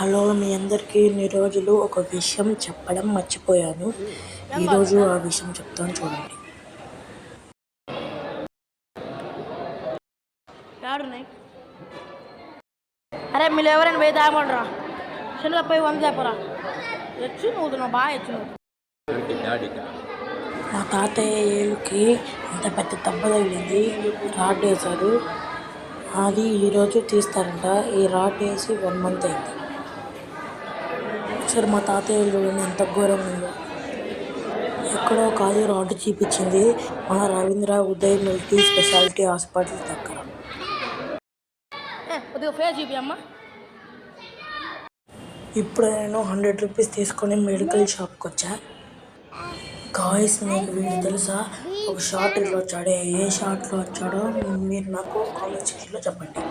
Hello మీ అందరికీ ఇన్ని రోజులు ఒక విషయం చెప్పడం మర్చిపోయాను. ఈరోజు ఆ విషయం చెప్తాను చూడండి. అరే మీరు ఎవరైనా పోయి తాగమంటారా? శనగపోయి వంద చెప్పరా ఎచ్చు నువ్వు బాగా ఎచ్చు. మా తాతయ్య ఏలుకి ఇంత పెద్ద దెబ్బ తగిలింది. రాడ్ వేశారు. అది ఈరోజు తీస్తారంట. ఈ రాడ్ వేసి 1 month అయింది. ఒకసారి మా తాతయ్య చూడండి ఎంత ఘోరంగా ఉందో. ఎక్కడో కాదు రాడ్ చూపించింది మన Ravindra Uday multi speciality hospital దగ్గర. ఇప్పుడు నేను 100 రూపీస్ తీసుకొని మెడికల్ షాప్కి వచ్చా. గాయస్ మీకు వీడు తెలుసా? ఒక షార్ట్ ఇట్లా వచ్చాడే, ఏ షార్ట్లో వచ్చాడో మీరు నాకు కామెంట్ సెక్షన్లో చెప్పండి.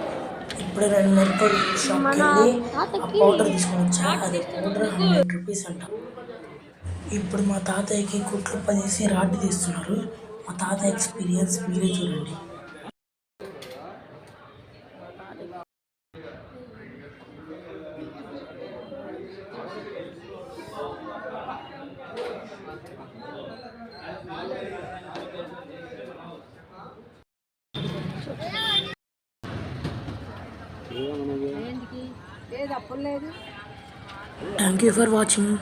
ఇప్పుడు నేను మెడికల్ షాప్కి వెళ్ళి ఆ పౌడర్ తీసుకొని వచ్చా. అది పౌడర్ 100 రూపీస్ అంట. ఇప్పుడు మా తాతయ్యకి కుట్లు పదేసి రాడ్డు తీస్తున్నారు. మా తాతయ్య ఎక్స్పీరియన్స్ మీరే చూడండి. Thank you for watching.